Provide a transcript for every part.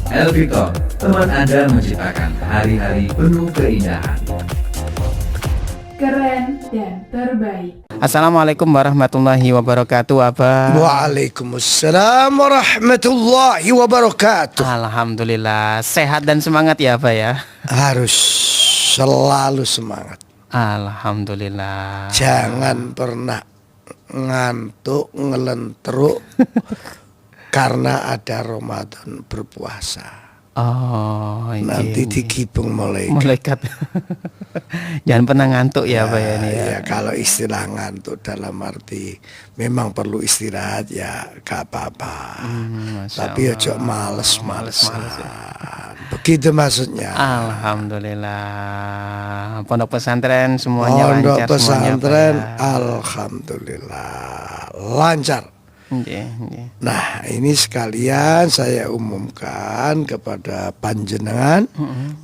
El Victor, teman Anda menciptakan hari-hari penuh keindahan. Keren dan terbaik. Assalamualaikum warahmatullahi wabarakatuh, Abah. Waalaikumsalam warahmatullahi wabarakatuh. Alhamdulillah, sehat dan semangat ya, Abah ya. Harus selalu semangat. Alhamdulillah. Jangan pernah ngantuk, ngelentruk karena ada Ramadan berpuasa. Oh, Nanti iya. digibung malaikat. Malaikat. Jangan pernah ngantuk ya, Abah ya ini ya. Ya kalau istilah ngantuk dalam arti memang perlu istirahat ya gak apa-apa. Tapi ojo males-malesan. Begitu maksudnya. Alhamdulillah. Pondok pesantren semuanya Pondok lancar pesantren semuanya, Abah ya. alhamdulillah lancar. Nggih, nggih. Nah ini sekalian saya umumkan kepada panjenengan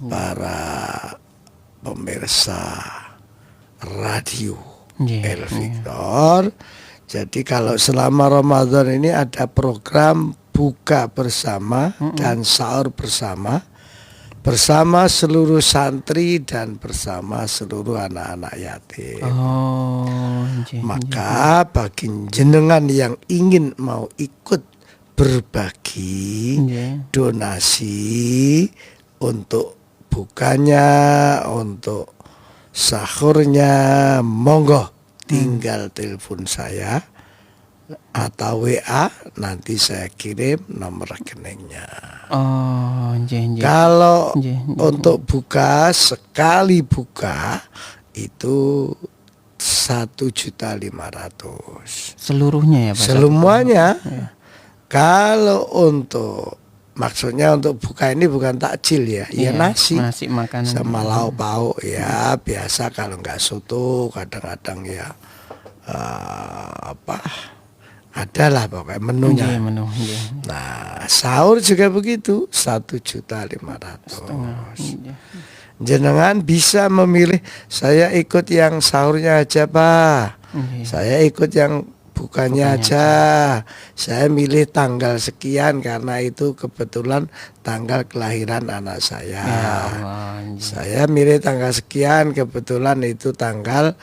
para pemirsa radio Nggih, El Victor. Jadi kalau selama Ramadan ini ada program buka bersama dan sahur bersama seluruh santri dan bersama seluruh anak-anak yatim. Oh, nggih. Maka bagi jenengan yang ingin mau ikut berbagi Nggih. donasi untuk bukanya, untuk sahurnya, monggo tinggal telepon saya atau WA, nanti saya kirim nomor rekeningnya. Oh, nggih, nggih. Kalau Nggih, nggih. untuk buka, sekali buka itu 1.500.000 Seluruhnya ya, Pak? semuanya. Kalau untuk maksudnya untuk buka ini bukan takjil ya, ya nasi Nasi makanan sama lauk pauk ya biasa. Kalau nggak soto kadang-kadang ya adalah pokoknya menunya. Nggih, menu nggih. Nah sahur juga begitu 1.500.000. Nggih. Jenengan bisa memilih, saya ikut yang sahurnya aja Pak, Nggih. saya ikut yang bukannya aja, saya milih tanggal sekian karena itu kebetulan tanggal kelahiran anak saya. Ya Allah, nggih. Saya milih tanggal sekian kebetulan itu tanggal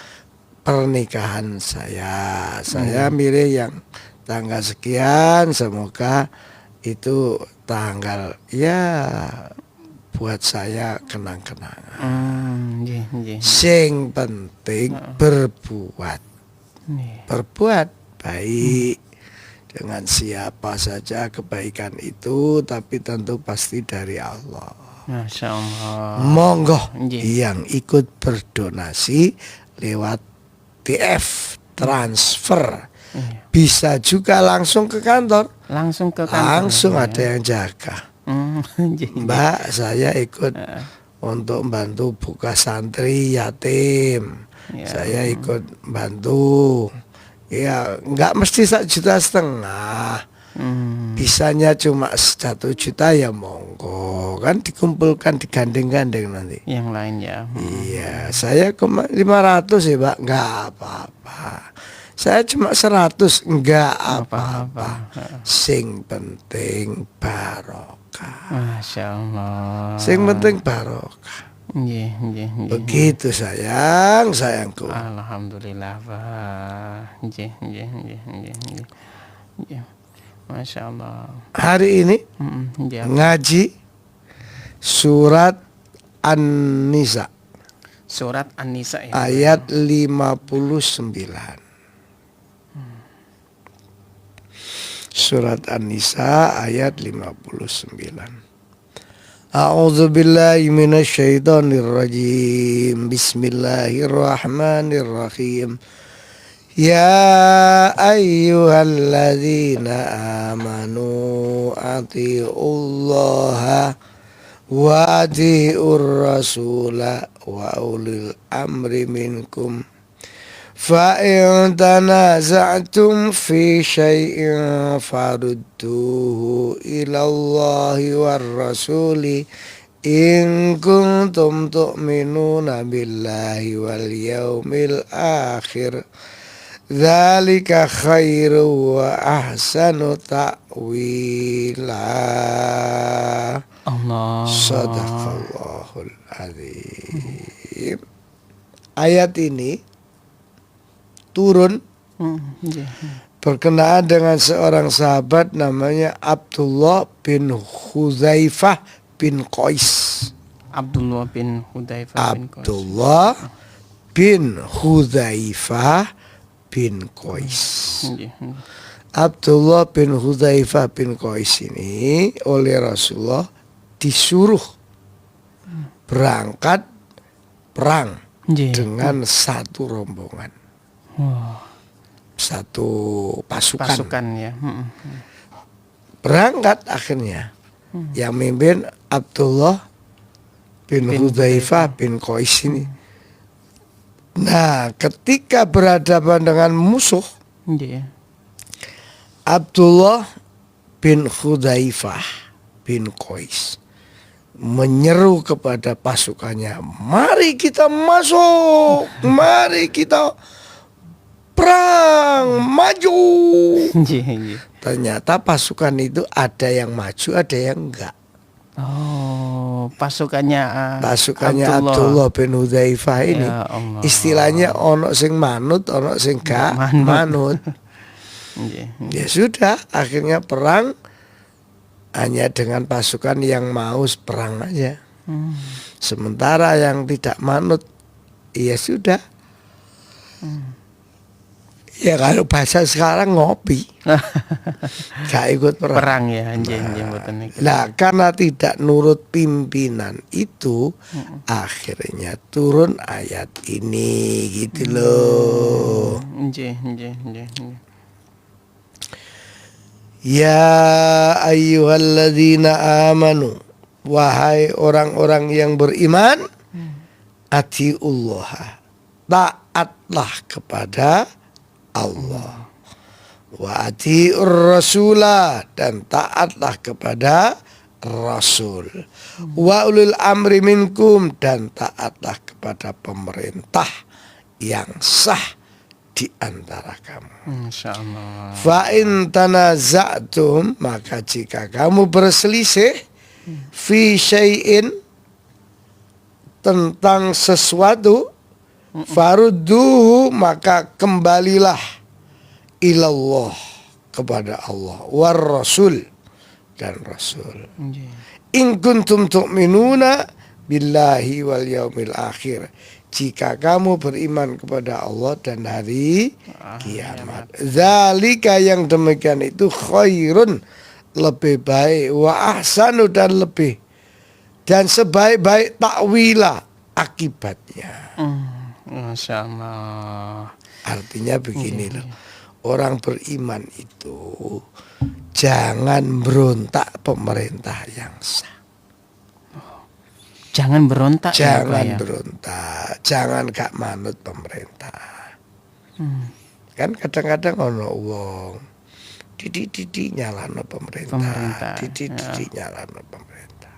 pernikahan saya. Saya milih yang tanggal sekian, semoga itu tanggal ya buat saya kenang-kenangan. Nggih, nggih. Sing penting berbuat baik dengan siapa saja kebaikan itu, tapi tentu pasti dari Allah. Masya Allah. Monggo Nggih. yang ikut berdonasi lewat TF transfer, bisa juga langsung ke kantor, Langsung ke kantor. langsung ya. ada yang jaga. Nggih. Mbak, saya ikut untuk membantu buka santri yatim. Ya. Saya ikut bantu. Ya, nggak mesti 1,5 juta. Bisanya cuma 1 juta ya monggo. Kan dikumpulkan, digandeng-gandeng nanti. Yang lain ya. Iya, saya 500 ya Pak, nggak apa-apa. Saya cuma 100, nggak apa-apa. Sing penting barokah. Masya Allah. Sing penting barokah. Nggih, nggih, nggih. Begitu sayangku. Alhamdulillah, Pak. Nggih, nggih, nggih, nggih, nggih. Nggih. Masya Allah. Hari ini Nggih. ngaji surat An-Nisa Surat An-Nisa ya. ayat 59. Surat An-Nisa ayat 59. A'udzu billahi minasyaitonir rajim. Bismillahirrahmanirrahim. Ya ayyuhalladzina amanu atiullaha wa atiur rasula wa ulil amri minkum. فَإِن تَنَازَعْتُمْ فِي شَيْءٍ فَرُدُّوهُ إِلَى اللَّهِ وَالرَّسُولِ إِن كُنتُمْ تُؤْمِنُونَ بِاللَّهِ وَالْيَوْمِ الْآخِرِ ذَلِكَ خَيْرٌ وَأَحْسَنُ تَأْوِيلًا. Allah. Sadaqallahul azim. Ayat ini turun Nggih. berkenaan dengan seorang sahabat namanya Abdullah bin Hudzaifah bin Qais. Abdullah bin Hudzaifah bin Qais. Abdullah bin Hudzaifah bin Qais. Nggih. Abdullah bin Hudzaifah bin Qais ini oleh Rasulullah disuruh berangkat perang Nggih. dengan satu rombongan, Wah, satu pasukan. pasukan ya. Berangkat akhirnya yang mimpin Abdullah bin Hudzaifah bin Qais ini. Nah, ketika berhadapan dengan musuh, Nggih. Abdullah bin Hudzaifah bin Qais menyeru kepada pasukannya, mari kita masuk, mari kita perang, maju. Nggih, nggih. Ternyata pasukan itu ada yang maju, ada yang enggak. Oh, pasukannya Abdullah bin Hudzaifah ini Ya Allah. istilahnya ono sing manut, ono sing gak Manut. manut. Nggih. Ya sudah, akhirnya perang hanya dengan pasukan yang mau perang aja. Sementara yang tidak manut, ya sudah. Ya kalau bahasa sekarang ngopi, gak ikut perang. Perang ya, nggih mboten niku. Nah, karena tidak nurut pimpinan itu, akhirnya turun ayat ini gitu loh. Nggih. Ya ayyuhalladzina amanu, wahai orang-orang yang beriman, atiullah, taatlah kepada Allah, wa atiur rasulah, dan taatlah kepada Rasul, wa ulul amri minkum, dan taatlah kepada pemerintah yang sah di antara kamu. Insyaallah. Fa in tanaza'tum, maka jika kamu berselisih fi syai'in, tentang sesuatu, farudduhu, maka kembalilah ilallah, kepada Allah, war rasul, dan Rasul. Nggih. In kuntum tu'minuna billahi wal yaumil akhir, jika kamu beriman kepada Allah dan hari kiamat. Zalika, yang demikian itu, khairun, lebih baik, wa ahsanu, dan lebih, dan sebaik-baik takwila, akibatnya. Masya Allah. Artinya begini loh, orang beriman itu jangan berontak pemerintah yang sah. Jangan berontak. Jangan ya, Pak, ya? berontak, jangan gak manut pemerintah. Kan kadang-kadang ono wong didik nyalano pemerintah, didik nyalano pemerintah.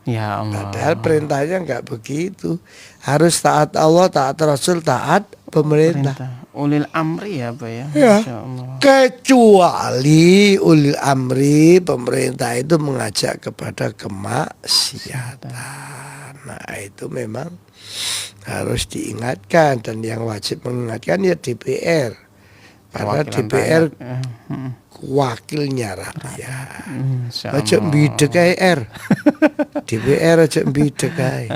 Ya Allah. Padahal perintahnya nggak begitu. Harus taat Allah, taat Rasul, taat pemerintah. Ulil amri ya Pak ya. Ya. Masya Allah. Kecuali ulil amri, pemerintah itu mengajak kepada kemaksiatan. Nah, itu memang harus diingatkan, dan yang wajib mengingatkan ya DPR. Karena Perwakilan DPR rakyat. wakilnya rakyat. Masya Aja Allah. mbidek ae R. DPR aja mbidek ae.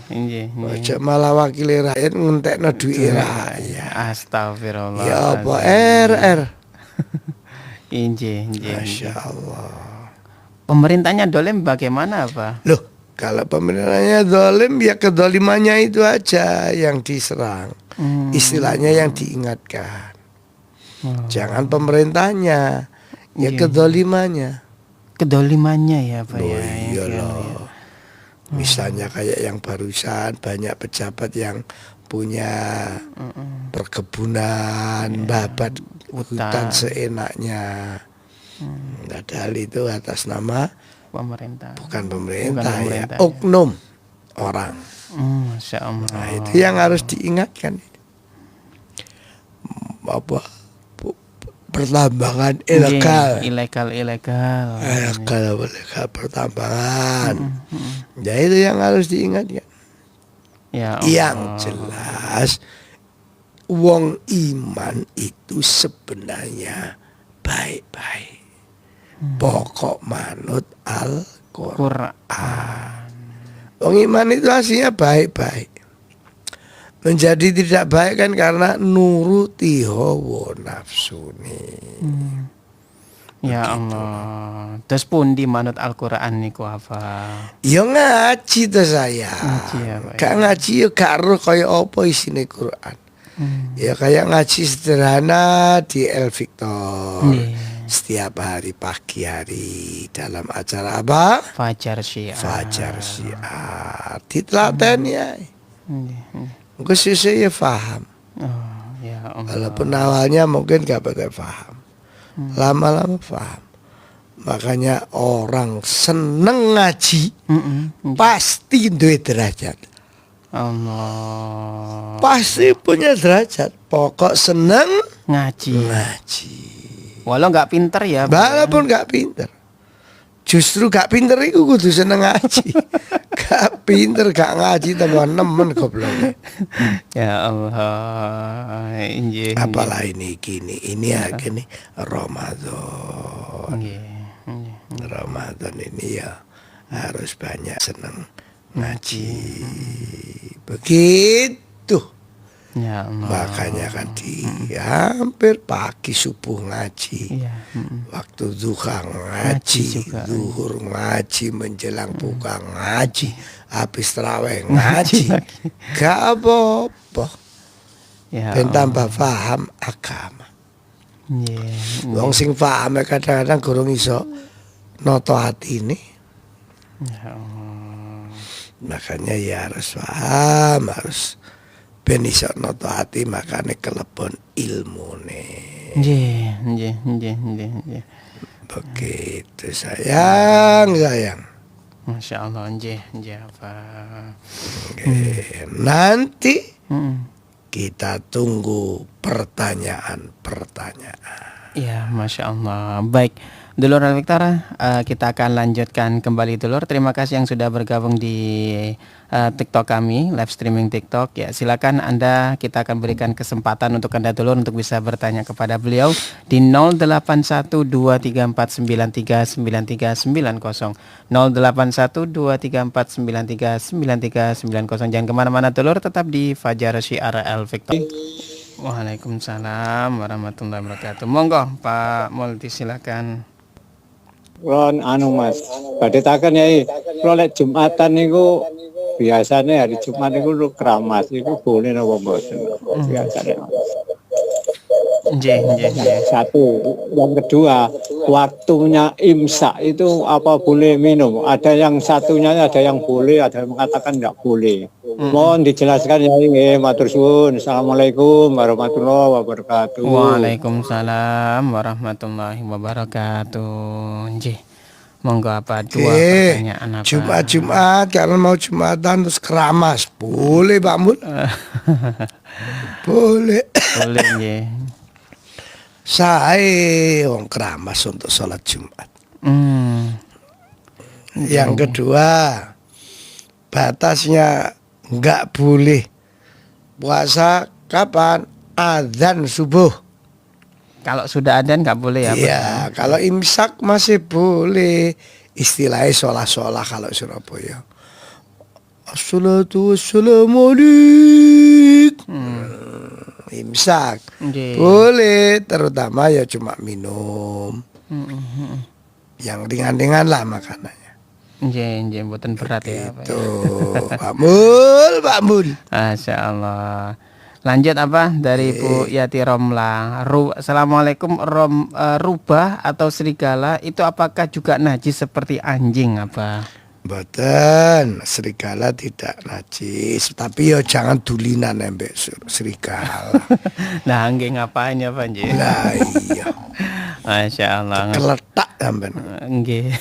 Injih, injih. Aja malah wakil rakyat ngentekno duit rakyat. Astagfirullah. Ya apa R. Injih, injih. Masya Allah. Pemerintahnya dolim bagaimana Pak? Loh, kalau pemerintahnya zalim, ya kedolimannya itu aja yang diserang. Istilahnya yang diingatkan. Jangan pemerintahnya, ya Iya. kedolimannya. Kedolimannya ya Pak Oh ya. iya loh. Misalnya kayak yang barusan, banyak pejabat yang punya perkebunan, babat hutan seenaknya. Padahal itu atas nama Pemerintah. bukan pemerintah, Bukan ya, pemerintah, ya. oknum orang. Masya Allah. Nah, itu yang harus diingatkan. Apa pertambangan ilegal. Ilegal. Ilegal pertambangan. Ya itu yang harus diingat ya. Ya Yang Allah. jelas wong iman itu sebenarnya baik-baik. Pokok manut Al-Qur'an. Quran. Wong iman itu aslinya baik-baik. Menjadi tidak baik kan karena nuruti hawa nafsune. Ya Allah. Terus pun di manut Al-Quran niku apa? Ya ngaji to saya. Ngaji ya, Pak, Gak ngaji ya gak roh kaya apa isine Quran. Ya kayak ngaji sederhana di El Victor. Setiap hari pagi hari dalam acara apa? Fajar Syiar. Fajar Syiar. Ditelaten ya. Nggih. Mungkin sih ya paham. Oh, ya Allah. Walaupun awalnya mungkin gak pada paham. Lama-lama paham. Makanya orang seneng ngaji pasti duwe derajat. Allah. Pasti punya derajat. Pokok seneng Ngaji. Walau nggak pinter ya. walaupun gak pinter. Justru gak pinter itu kudu seneng ngaji. Gak pinter gak ngaji tambah nemen goblok. Ya Allah. Injih. Apalah ini ya gini Ramadan. Ramadan ini ya harus banyak seneng ngaji. Begitu. Ya Allah. Makanya kan di hampir pagi subuh ngaji. Iya. Waktu duha Ngaji ngaji, juga. zuhur ngaji, menjelang buka ngaji, habis tarawih ngaji. Gak apa-apa. Ya Ben Allah. tambah paham agama. Iya. Wong sing paham kadang-kadang gurung iso noto atine. Ya Allah. Makanya ya harus paham, harus ben iso noto hati, makanya kelebon ilmune. Nggih. Begitu sayang. Masya Allah. Nggih apa. Oke, nanti Mm. kita tunggu pertanyaan. Ya, Masya Allah. Baik, Dulur Victor, kita akan lanjutkan kembali Dulur. Terima kasih yang sudah bergabung di TikTok kami, live streaming TikTok. Ya, silakan Anda, kita akan berikan kesempatan untuk Anda Dulur untuk bisa bertanya kepada beliau di 081234939390. 081234939390. Jangan kemana-mana Dulur, tetap di Fajar Syiar El Victor. Waalaikumsalam warahmatullahi wabarakatuh. Monggo Pak Multi silakan. Ron Mas, badhe taken yai. Kalau lek Jumatan niku biasanya hari Jumat niku keramas niku boleh napa mboten? Biasanya. Nggih. Satu, yang kedua, waktunya imsak itu apa boleh minum? Ada yang satunya ada yang boleh, ada yang mengatakan enggak boleh. Mohon dijelaskan ya ini, matur suwun. Assalamualaikum warahmatullahi wabarakatuh. Waalaikumsalam warahmatullahi wabarakatuh. Nggih. Monggo apa dua pertanyaan apa? Jumat karena mau Jumatan terus keramas. Boleh Pak Mul? Boleh. Boleh nggih. Saya wong keramas untuk sholat Jumat. Yang kedua, batasnya nggak boleh puasa kapan? Adzan subuh. Kalau sudah adzan nggak boleh ya? Iya, kalau imsak masih boleh. Istilahnya sholah-sholah kalau Surabaya. Assalatu wassalamu alaikum. Imsak Nggih. boleh, terutama ya cuma minum. Yang ringan-ringan lah makanannya. Nggih, mboten berat ya, Pak. Tuh, Pak Mul. Masya Allah. Lanjut apa dari Bu Yati Romla. Assalamualaikum. Rubah atau serigala itu apakah juga najis seperti anjing apa? Mboten, serigala tidak najis, tapi ya jangan dulinan embek serigala. Nah, nggih ngapain ya Pak nggih? Lah iya, Masya Allah. keletak sampean. Nggih.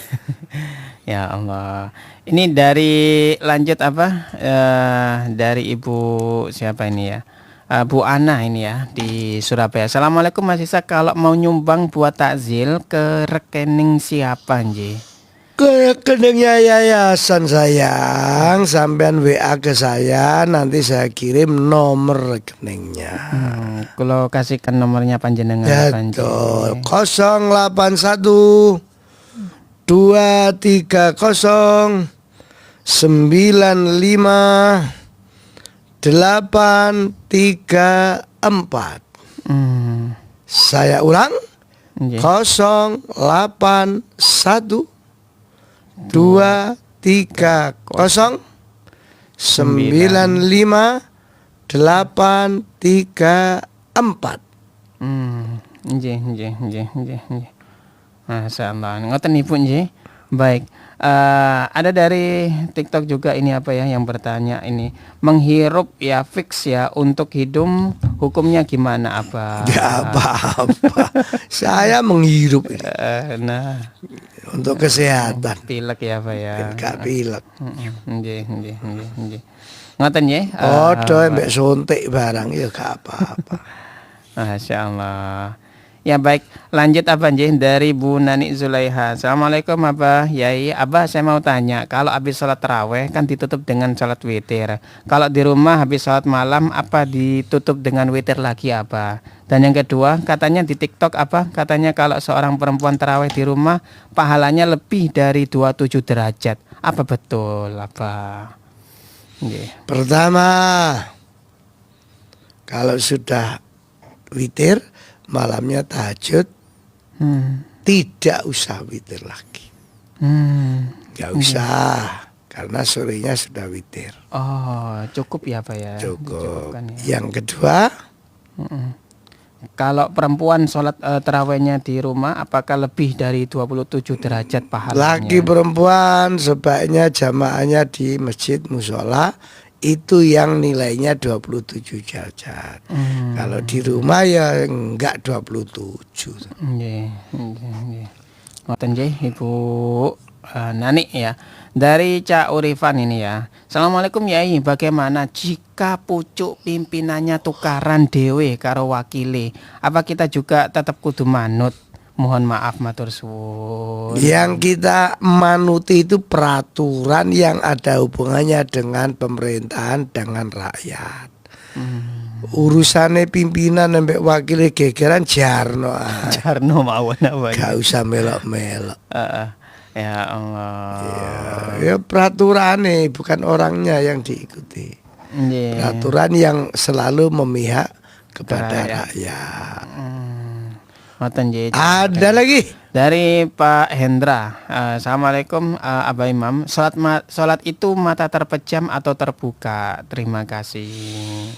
Ya Allah. Ini dari lanjut apa? Dari Ibu siapa ini ya? Bu Ana ini ya di Surabaya. Assalamualaikum Mas Isa, kalau mau nyumbang buat takzil ke rekening siapa nji? Ke rekeningnya yayasan sayang, sampean WA ke saya, nanti saya kirim nomor rekeningnya. Kalau kasihkan nomornya panjenengan apa, Nji? Betul, 081 230 95 834. Saya ulang, Nggih. 081 230 95 834. Nggih. Masyaallah. Ngoten Ibu nggih. Baik. Ada dari TikTok juga ini apa ya yang bertanya ini, menghirup ya fix ya untuk hidung hukumnya gimana apa? Gak apa-apa. Saya menghirup ini Nah, untuk kesehatan. pilek ya Pak ya. Gak pilek. Nggih. Ngoten nggih. Podo mbek suntik barang ya gak apa-apa. Masya Allah. Ya baik, lanjut Abah nggih dari Bu Nani Zulaiha. Assalamualaikum Abah. Yai, Abah saya mau tanya, kalau habis sholat taraweh kan ditutup dengan sholat witir. Kalau di rumah habis sholat malam apa ditutup dengan witir lagi Abah? Dan yang kedua, katanya di TikTok apa? Katanya kalau seorang perempuan taraweh di rumah pahalanya lebih dari 27 derajat. Apa betul Abah? Nggih. Pertama, kalau sudah witir, malamnya tahajud, tidak usah witir lagi. Gak usah, karena sorenya sudah witir. Oh, cukup ya Pak ya? Cukup. Dicukupkan ya. Yang kedua, Kalau perempuan sholat terawihnya di rumah, apakah lebih dari 27 derajat pahalanya? laki perempuan sebaiknya jamaahnya di masjid musola, itu yang nilainya 27 derajat. Kalau di rumah ya enggak 27. Nggih. Ngoten nggih Ibu Nani ya. Dari Cak Urifan ini ya. Assalamualaikum Yai, bagaimana jika pucuk pimpinannya tukaran dewe karo wakile? Apa kita juga tetap kudu manut? Mohon maaf matur suwun. Yang kita manuti itu peraturan yang ada hubungannya dengan pemerintahan, dengan rakyat. Urusannya pimpinan sampai wakilnya gegeran jarno. Jarno mawon apa? Gak usah melok-melok. Ya Allah. Ya peraturannya, bukan orangnya yang diikuti. Nggih. Peraturan yang selalu memihak kepada Rakyat. rakyat. Ngoten nggih. Ada lagi? Dari Pak Hendra. Assalamualaikum Abah Imam. Salat itu mata terpejam atau terbuka? Terima kasih.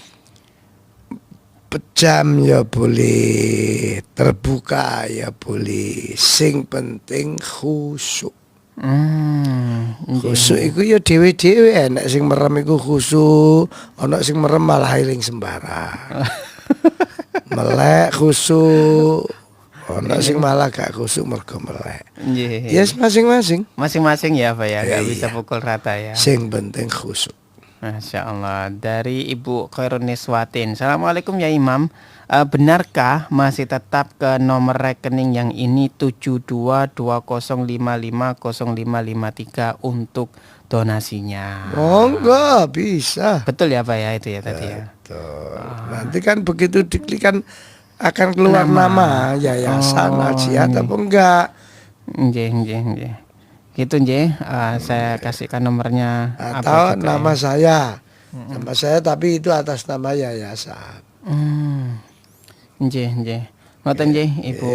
Pejam ya boleh, terbuka ya boleh. Sing penting khusyuk. Nggih. Khusyuk iku ya dhewe-dhewe, enak sing merem iku khusyuk, ana sing merem malah eling sembarang. Melek khusyuk, ana sing malah gak khusyuk mergo melek. Nggih. Yes, masing-masing. Masing-masing ya Pak ya, Ya, nggak bisa iya. pukul rata ya. Sing penting khusyuk. Masya Allah. Dari Ibu Khairuniswatin. Assalamualaikum ya Imam. Benarkah masih tetap ke nomor rekening yang ini 7220550553 untuk donasinya? Monggo bisa. Betul ya Pak ya itu ya tadi ya. Tuh. Nanti kan begitu diklik kan akan keluar nama yayasan ajiat apa enggak. Nggih. Gitu nggih. Saya kasihkan nomornya Atau juga nama ya. saya. Nama saya tapi itu atas nama yayasan. Nggih. Ngoten nggih Ibu.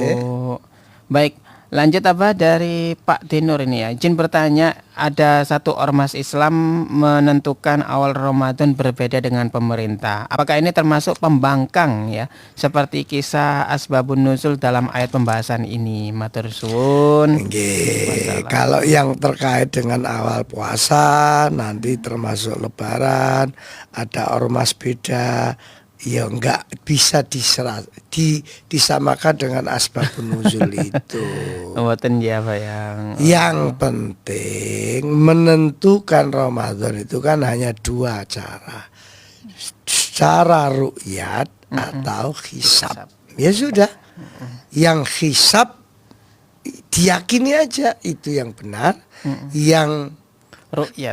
Baik, lanjut apa dari Pak Denur ini ya. Izin bertanya, ada satu ormas Islam menentukan awal Ramadan berbeda dengan pemerintah. Apakah ini termasuk pembangkang ya? Seperti kisah asbabun nuzul dalam ayat pembahasan ini. Matur suwun. Nggih, kalau yang terkait dengan awal puasa nanti termasuk lebaran, ada ormas beda, ya enggak bisa disamakan dengan asbabun nuzul itu. Mboten ya Pak yang Yang penting menentukan Ramadan itu kan hanya dua cara. cara ru'yat atau hisab. Ya sudah. Yang hisab diyakini aja itu yang benar. Yang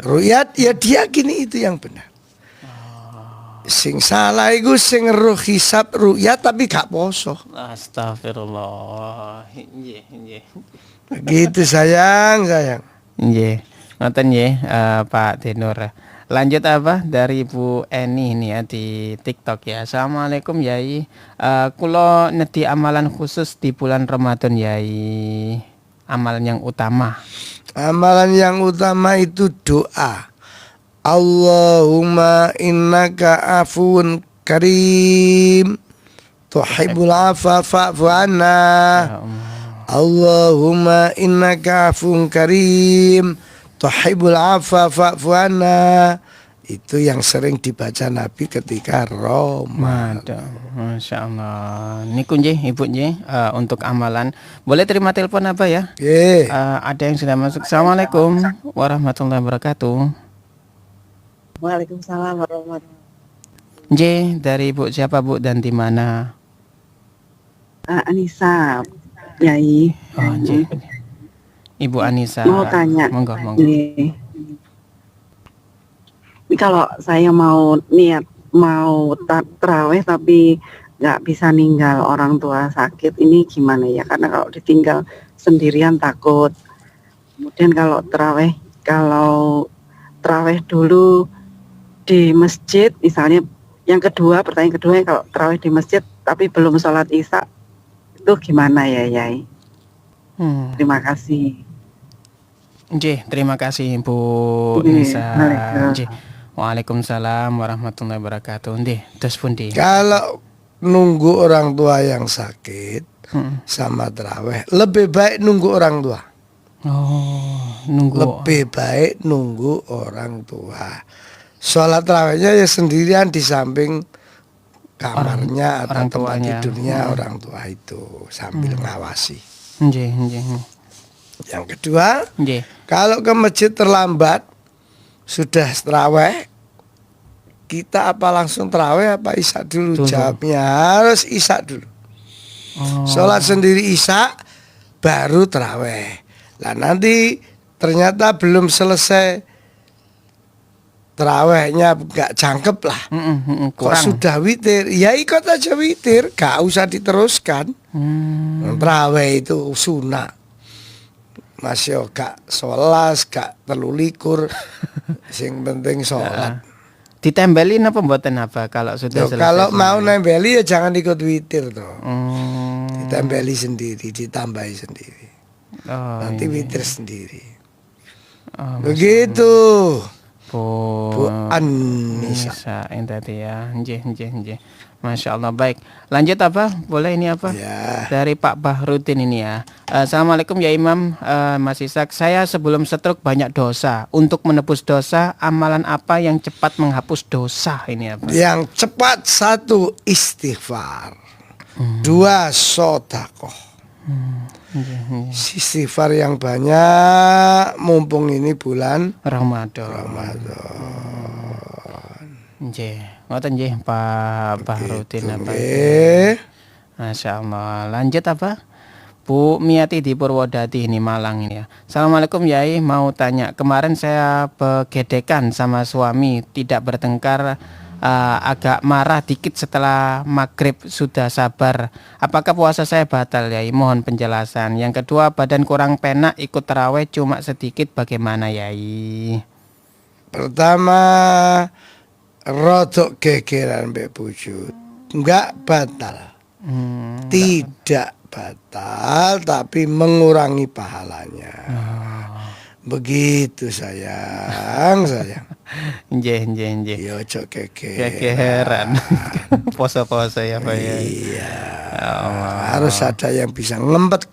ru'yat ya diyakini itu yang benar. Sing salah iku sing roh hisab ru'yat tapi gak poso. Astagfirullah. Nggih. Begitu sayang. Nggih. Ngoten nggih, Pak Denur. Lanjut apa dari Bu Eni ini ya di TikTok ya. Assalamualaikum Yai. Kulo nedi amalan khusus di bulan Ramadan Yai. Amalan yang utama. Amalan yang utama itu doa. Allahumma innaka afun karim tuhibbul afwa fa'fu anna. Allahumma innaka afun karim tuhibbul afwa fa'fu anna. Itu yang sering dibaca Nabi ketika Ramadan. Masya Allah. Niku nggih Ibu nggih untuk amalan. Boleh terima telepon apa ya? Ada yang sudah masuk. Assalamualaikum warahmatullahi wabarakatuh. Waalaikumsalam warahmatullahi wabarakatuh. Nggih, dari Ibu siapa Bu dan di mana? Anissa, Yai. Oh, nggih. Ibu Anissa. Mau tanya. Monggo. Ini kalau saya mau taraweh tapi nggak bisa ninggal orang tua sakit, ini gimana ya? Karena kalau ditinggal sendirian takut. Kemudian kalau taraweh dulu di masjid, misalnya pertanyaan kedua kalau tarawih di masjid tapi belum sholat isya itu gimana ya Yai? Terima kasih. Nggih, terima kasih Bu Nisa. Nggih. Waalaikumsalam warahmatullahi wabarakatuh. Nggih, terus pundi? Kalau nunggu orang tua yang sakit sama taraweh, lebih baik nunggu orang tua. Lebih baik nunggu orang tua. Sholat tarawihnya ya sendirian di samping kamarnya atau tempat tidurnya orang tua itu sambil ngawasi. Yang kedua, kalau ke masjid terlambat sudah tarawih, kita apa langsung tarawih apa isya dulu? Jawabnya harus isya dulu. Sholat sendiri isya baru tarawih. Lah nanti ternyata belum selesai tarawehnya gak jangkep lah. Kok sudah witir? Ya ikut aja witir, gak usah diteruskan. Taraweh itu sunnah. Masih gak sholat, gak terlulikur. Sing penting sholat. Ditembelin apa mboten apa kalau sudah selesai? Kalau mau nembeli ya jangan ikut witir toh. Ditembeli sendiri, ditambahi sendiri. Nanti witir sendiri. Begitu. Bu Anissa yang tadi ya. Nggih. Masya Allah. Baik, lanjut apa? Boleh ini apa? Ya. Dari Pak Bahrudin ini ya. Assalamualaikum ya Imam, Mas Ishak. Saya sebelum stroke banyak dosa. Untuk menebus dosa, amalan apa yang cepat menghapus dosa ini apa? Yang cepat, 1 istighfar, 2 sedekah. Istighfar yang banyak mumpung ini bulan Ramadan. Nggih, ngoten nggih Pak Bahrudin apa? Masya Allah. Lanjut apa? Bu Miati di Purwodadi ini Malang ini ya. Assalamualaikum Yai, mau tanya, kemarin saya begedekan sama suami, tidak bertengkar, agak marah dikit setelah maghrib, sudah sabar. Apakah puasa saya batal Yai? Mohon penjelasan. Yang kedua, badan kurang penak, ikut taraweh cuma sedikit, bagaimana Yai? Pertama, rodok gegeran mbek bojo, enggak batal. Tidak batal tapi mengurangi pahalanya. Begitu sayang. Nggih. Ya ojo Gegeran. Poso-poso ya Pak ya. Iya. Harus ada yang bisa ngempet.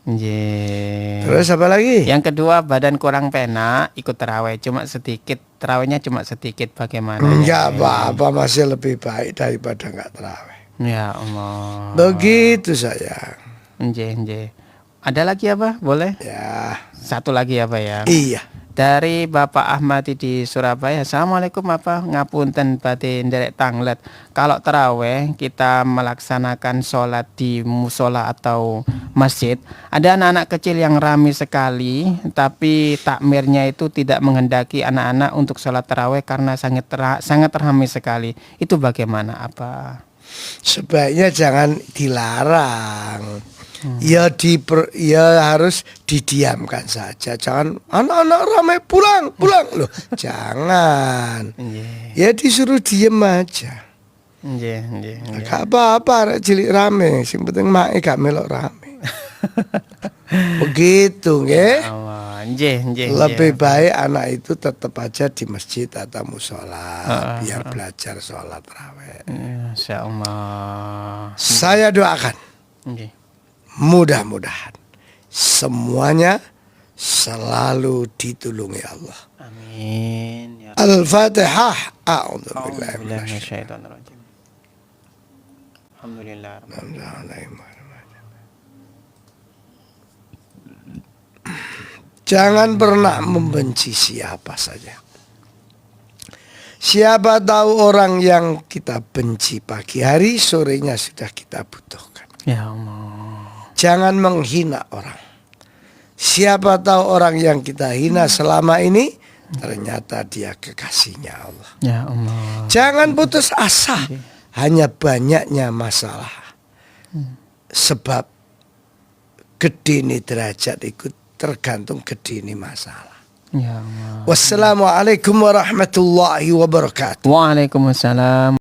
Nggih. Terus apa lagi? Yang kedua, badan kurang penak, ikut taraweh cuma sedikit. Tarawehnya cuma sedikit, bagaimana? Enggak apa-apa, masih lebih baik daripada enggak taraweh. Ya Allah. Begitu sayang. Nggih. Ada lagi apa? Boleh? Ya. Satu lagi apa ya? Iya. Dari Bapak Ahmadi di Surabaya. Assalamualaikum Bapak, ngapunten badhe nderek tanglet. Kalau taraweh kita melaksanakan sholat di musola atau masjid, ada anak-anak kecil yang ramai sekali, tapi takmirnya itu tidak menghendaki anak-anak untuk sholat taraweh karena sangat ramai sekali. Itu bagaimana? Apa? Sebaiknya jangan dilarang. Ya harus didiamkan saja. Jangan anak-anak ramai pulang loh. Jangan. Ya disuruh diem aja. Gak apa-apa arek cilik rame, sing penting mae gak melok rame. Begitu nggih. Lebih baik anak itu tetap aja di masjid atau musola biar belajar sholat tarawih. Insyaallah. Saya doakan. Mudah-mudahan semuanya selalu ditulungi Allah. Amin. Ya. Al-Fatihah. A'udzubillahi minasyaitonir. Alhamdulillah. Jangan pernah membenci siapa saja. Siapa tahu orang yang kita benci pagi hari, sorenya sudah kita butuhkan. Ya Allah. Jangan menghina orang. Siapa tahu orang yang kita hina selama ini, ternyata dia kekasihnya Allah. Ya Allah. Jangan putus asa. Hanya banyaknya masalah. Sebab gede ini derajat ikut tergantung gede ini masalah. Ya Allah. Wassalamualaikum warahmatullahi wabarakatuh. Waalaikumsalam.